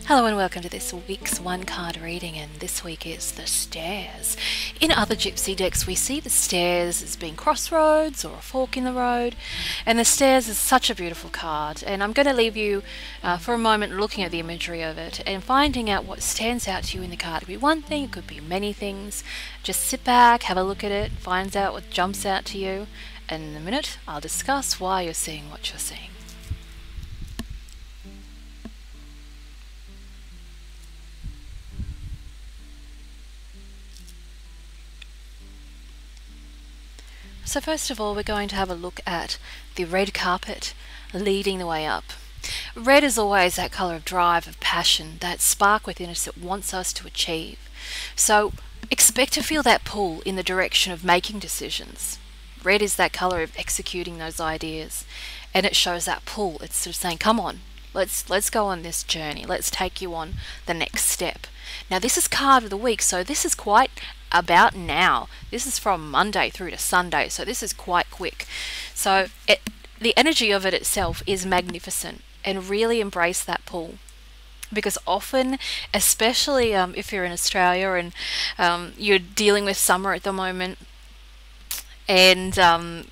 Hello and welcome to this week's one card reading, and this week is the stairs. In other Gypsy decks we see the stairs as being crossroads or a fork in the road, and the stairs is such a beautiful card, and I'm going to leave you for a moment looking at the imagery of it and finding out what stands out to you in the card. It could be one thing, it could be many things. Just sit back, have a look at it, find out what jumps out to you, and in a minute I'll discuss why you're seeing what you're seeing. So first of all, we're going to have a look at the red carpet leading the way up. Red is always that colour of drive, of passion, that spark within us that wants us to achieve. So expect to feel that pull in the direction of making decisions. Red is that colour of executing those ideas, and it shows that pull. It's sort of saying, come on, let's go on this journey. Let's take you on the next step. Now this is card of the week, so this is quite about now. This is from Monday through to Sunday, so this is quite quick. So the energy of it itself is magnificent, and really embrace that pull. Because often, especially if you're in Australia and you're dealing with summer at the moment, and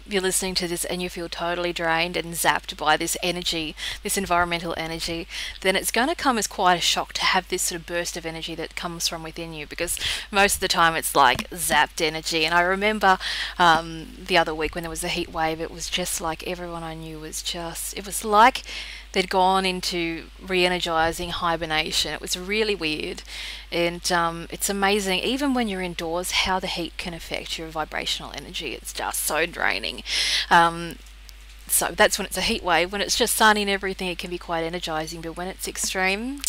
you're listening to this and you feel totally drained and zapped by this energy, this environmental energy, then it's going to come as quite a shock to have this sort of burst of energy that comes from within you, because most of the time it's like zapped energy. And I remember the other week when there was a heat wave, it was just like everyone I knew was just, it was like they'd gone into re-energizing hibernation. It was really weird, and it's amazing even when you're indoors how the heat can affect your vibrational energy. It's just so draining. So that's when it's a heat wave. When it's just sunny and everything, it can be quite energizing, but when it's extreme,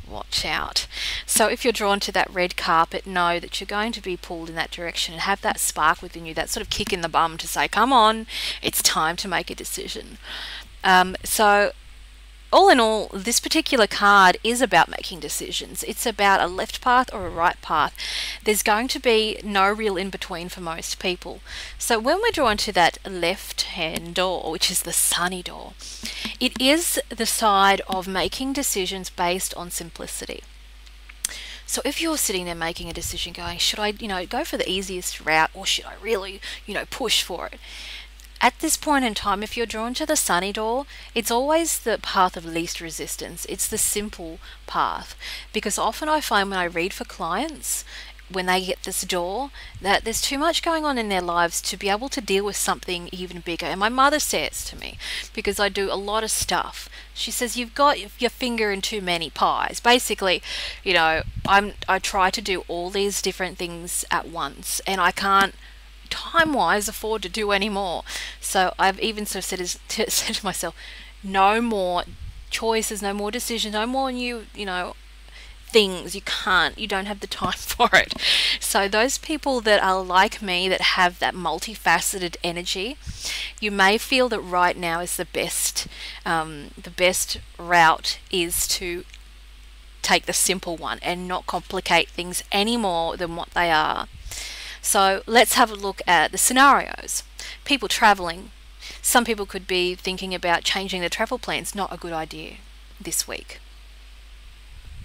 watch out. So if you're drawn to that red carpet, know that you're going to be pulled in that direction and have that spark within you, that sort of kick in the bum to say, come on, it's time to make a decision. So all in all, this particular card is about making decisions. It's about a left path or a right path. There's going to be no real in-between for most people. So when we're drawn to that left-hand door, which is the sunny door, it is the side of making decisions based on simplicity. So if you're sitting there making a decision going, should I, go for the easiest route, or should I really, push for it? At this point in time, if you're drawn to the sunny door, it's always the path of least resistance. It's the simple path. Because often I find when I read for clients, when they get this door, that there's too much going on in their lives to be able to deal with something even bigger. And my mother says to me, because I do a lot of stuff, she says, you've got your finger in too many pies. Basically, I try to do all these different things at once, and I can't time-wise afford to do any more. So I've even sort of said to myself, no more choices, no more decisions, no more new things. You don't have the time for it. So those people that are like me, that have that multifaceted energy, you may feel that right now is the best route is to take the simple one and not complicate things any more than what they are. So let's have a look at the scenarios. People traveling. Some people could be thinking about changing their travel plans. Not a good idea this week.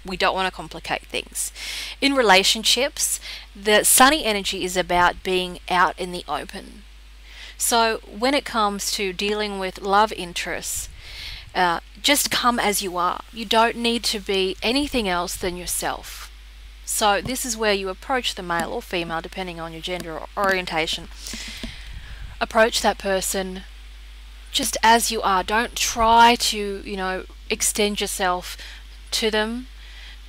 We don't want to complicate things. In relationships, the sunny energy is about being out in the open. So when it comes to dealing with love interests, just come as you are. You don't need to be anything else than yourself. So this is where you approach the male or female, depending on your gender or orientation. Approach that person just as you are. Don't try to, extend yourself to them.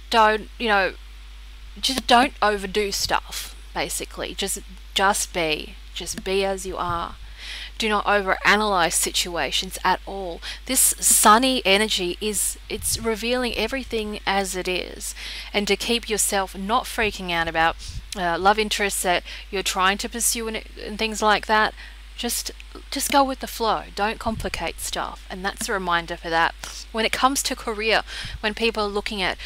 Just don't overdo stuff, basically. Just be. Just be as you are. Do not overanalyze situations at all. This sunny energy it's revealing everything as it is, and to keep yourself not freaking out about love interests that you're trying to pursue and things like that. Just go with the flow. Don't complicate stuff. And that's a reminder for that. When it comes to career, when people are looking at,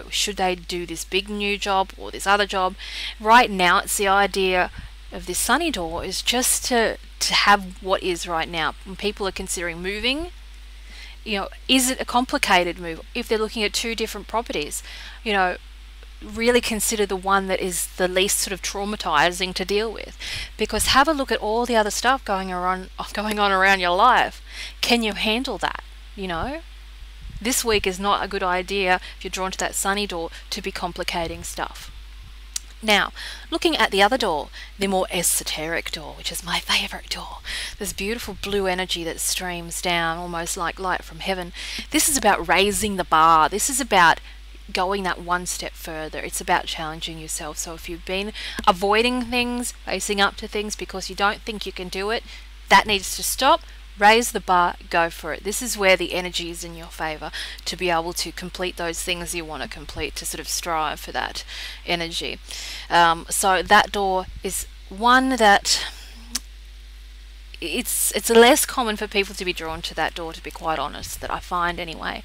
should they do this big new job or this other job, right now it's the idea of this sunny door is just to have what is right now. When people are considering moving, is it a complicated move? If they're looking at two different properties, you know, really consider the one that is the least sort of traumatizing to deal with, because have a look at all the other stuff going on around your life. Can you handle that? This week is not a good idea if you're drawn to that sunny door to be complicating stuff. Now, looking at the other door, the more esoteric door, which is my favorite door, this beautiful blue energy that streams down almost like light from heaven. This is about raising the bar. This is about going that one step further. It's about challenging yourself. So if you've been avoiding things, facing up to things because you don't think you can do it, that needs to stop. Raise the bar, go for it. This is where the energy is in your favor to be able to complete those things you want to complete, to sort of strive for that energy. So that door is one that it's less common for people to be drawn to that door, to be quite honest, that I find anyway.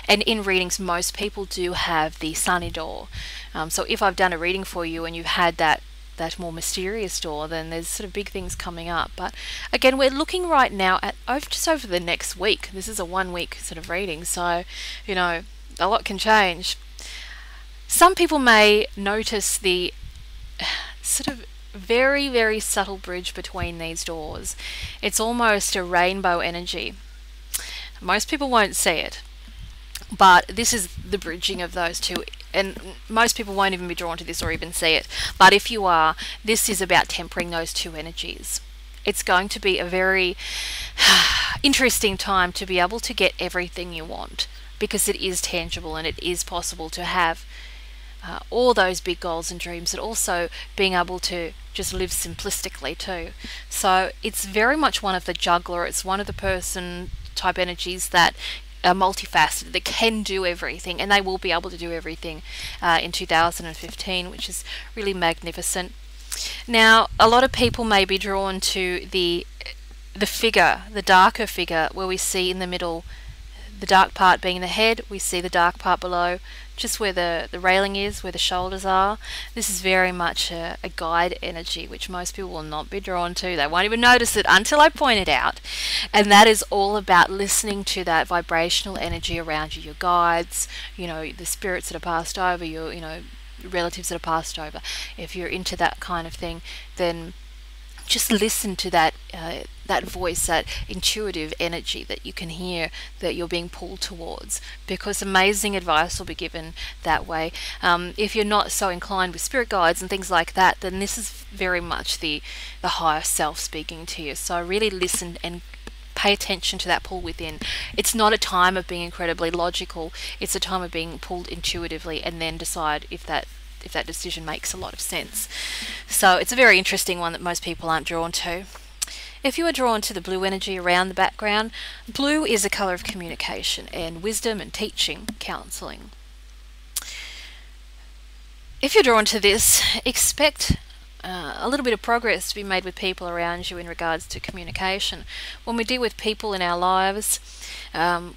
And in readings, most people do have the sunny door. So if I've done a reading for you and you've had that more mysterious door, then there's sort of big things coming up. But again, we're looking right now at just over the next week. This is a 1 week sort of reading, so a lot can change. Some people may notice the sort of very, very subtle bridge between these doors. It's almost a rainbow energy. Most people won't see it, but this is the bridging of those two, and most people won't even be drawn to this or even see it. But if you are, this is about tempering those two energies. It's going to be a very interesting time to be able to get everything you want, because it is tangible and it is possible to have all those big goals and dreams, and also being able to just live simplistically too. So it's very much one of the juggler. It's one of the person type energies that are multifaceted, that can do everything, and they will be able to do everything in 2015, which is really magnificent. Now, a lot of people may be drawn to the figure, the darker figure, where we see in the middle the dark part being the head. We see the dark part below, just where the railing is, where the shoulders are. This is very much a guide energy, which most people will not be drawn to. They won't even notice it until I point it out. And that is all about listening to that vibrational energy around you, your guides, the spirits that are passed over, your relatives that are passed over. If you're into that kind of thing, then just listen to that voice, that intuitive energy that you can hear that you're being pulled towards, because amazing advice will be given that way. If you're not so inclined with spirit guides and things like that, then this is very much the higher self speaking to you. So really listen and pay attention to that pull within. It's not a time of being incredibly logical. It's a time of being pulled intuitively, and then decide if that decision makes a lot of sense. So it's a very interesting one that most people aren't drawn to. If you are drawn to the blue energy around the background, blue is a color of communication and wisdom and teaching, counseling. If you're drawn to this, expect a little bit of progress to be made with people around you in regards to communication. When we deal with people in our lives,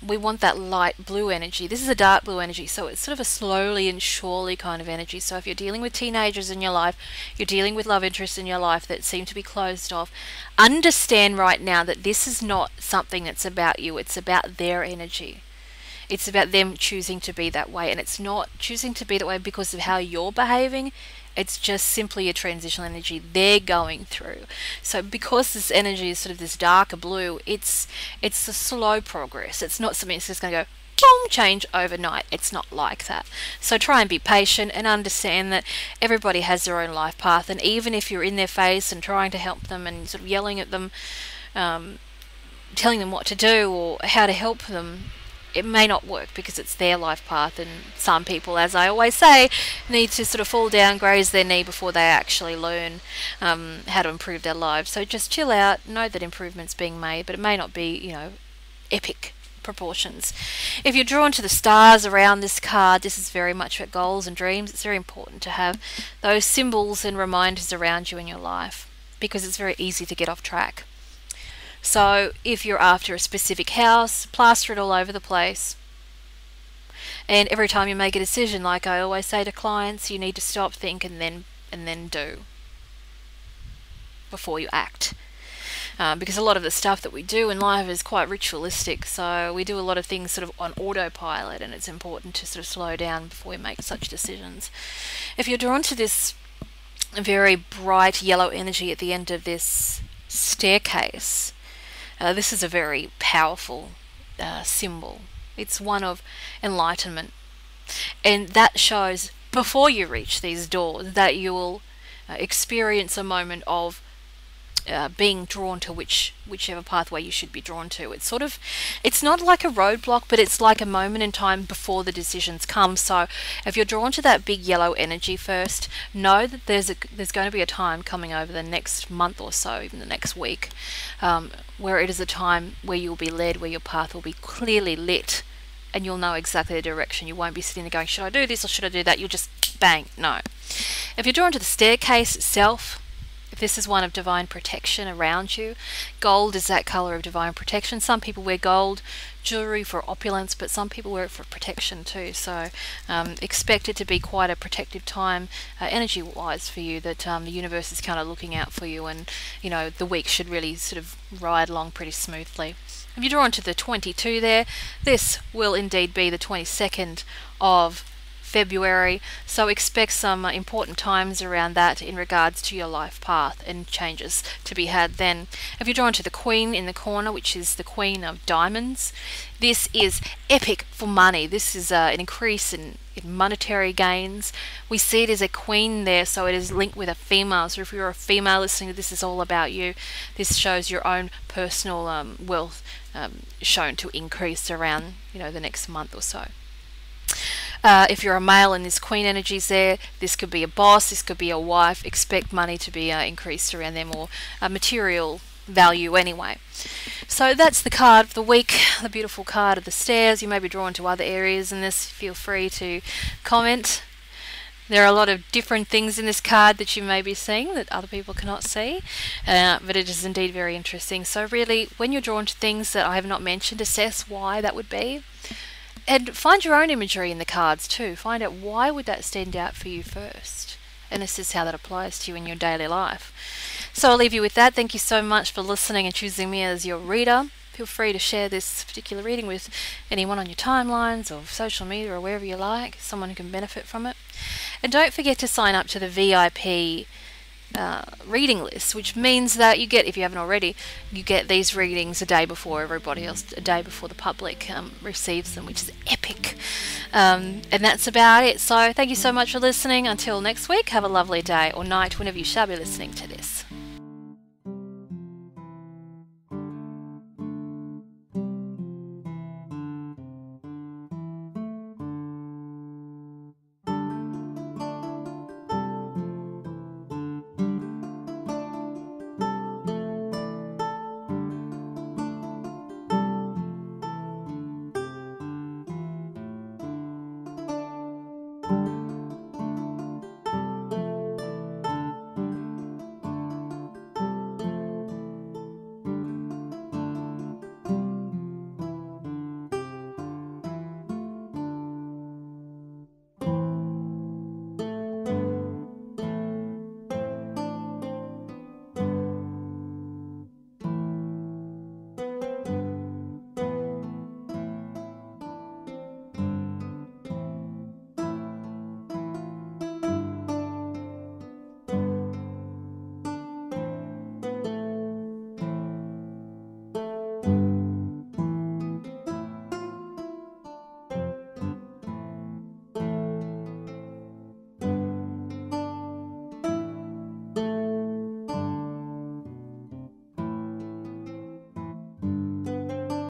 we want that light blue energy. This is a dark blue energy, so it's sort of a slowly and surely kind of energy. So if you're dealing with teenagers in your life, you're dealing with love interests in your life that seem to be closed off, understand right now that this is not something that's about you. It's about their energy. It's about them choosing to be that way, and it's not choosing to be that way because of how you're behaving. It's just simply a transitional energy they're going through. So because this energy is sort of this darker blue, it's a slow progress. It's not something that's just going to go boom, change overnight. It's not like that. So try and be patient and understand that everybody has their own life path, and even if you're in their face and trying to help them and sort of yelling at them, telling them what to do or how to help them, it may not work because it's their life path, and some people, as I always say, need to sort of fall down, graze their knee before they actually learn how to improve their lives. So just chill out, know that improvement's being made, but it may not be, epic proportions. If you're drawn to the stars around this card, this is very much about goals and dreams. It's very important to have those symbols and reminders around you in your life, because it's very easy to get off track. So if you're after a specific house, plaster it all over the place. And every time you make a decision, like I always say to clients, you need to stop, think, and then do before you act. because a lot of the stuff that we do in life is quite ritualistic, so we do a lot of things sort of on autopilot, and it's important to sort of slow down before we make such decisions. If you're drawn to this very bright yellow energy at the end of this staircase, this is a very powerful symbol. It's one of enlightenment, and that shows before you reach these doors that you will experience a moment of being drawn to whichever pathway you should be drawn to. It's not like a roadblock, but it's like a moment in time before the decisions come. So if you're drawn to that big yellow energy first, know that there's going to be a time coming over the next month or so, even the next week, where it is a time where you'll be led, where your path will be clearly lit, and you'll know exactly the direction. You won't be sitting there going, should I do this or should I do that? You'll just bang, no. If you're drawn to the staircase itself, if this is one of divine protection around you, gold is that color of divine protection. Some people wear gold jewelry for opulence, but some people wear it for protection too. So expect it to be quite a protective time energy-wise for you, that the universe is kind of looking out for you, and the week should really sort of ride along pretty smoothly. If you're drawn to the 22 there, this will indeed be the 22nd of February, so expect some important times around that in regards to your life path and changes to be had then. If you're drawn to the Queen in the corner, which is the Queen of Diamonds, this is epic for money. This is an increase in monetary gains. We see it as a queen there, so it is linked with a female. So if you're a female listening, this is all about you. This shows your own personal wealth shown to increase around the next month or so. If you're a male and this Queen energy's there, this could be a boss, this could be a wife. Expect money to be increased around them, or material value anyway. So that's the card of the week, the beautiful card of the stairs. You may be drawn to other areas in this. Feel free to comment. There are a lot of different things in this card that you may be seeing that other people cannot see, but it is indeed very interesting. So really, when you're drawn to things that I have not mentioned, assess why that would be. And find your own imagery in the cards too. Find out why would that stand out for you first, and assess how that applies to you in your daily life. So I'll leave you with that. Thank you so much for listening and choosing me as your reader. Feel free to share this particular reading with anyone on your timelines or social media or wherever you like, someone who can benefit from it. And don't forget to sign up to the VIP reading list, which means that you get, if you haven't already, you get these readings a day before everybody else, a day before the public receives them, which is epic. And that's about it. So thank you so much for listening. Until next week, have a lovely day or night whenever you shall be listening to this.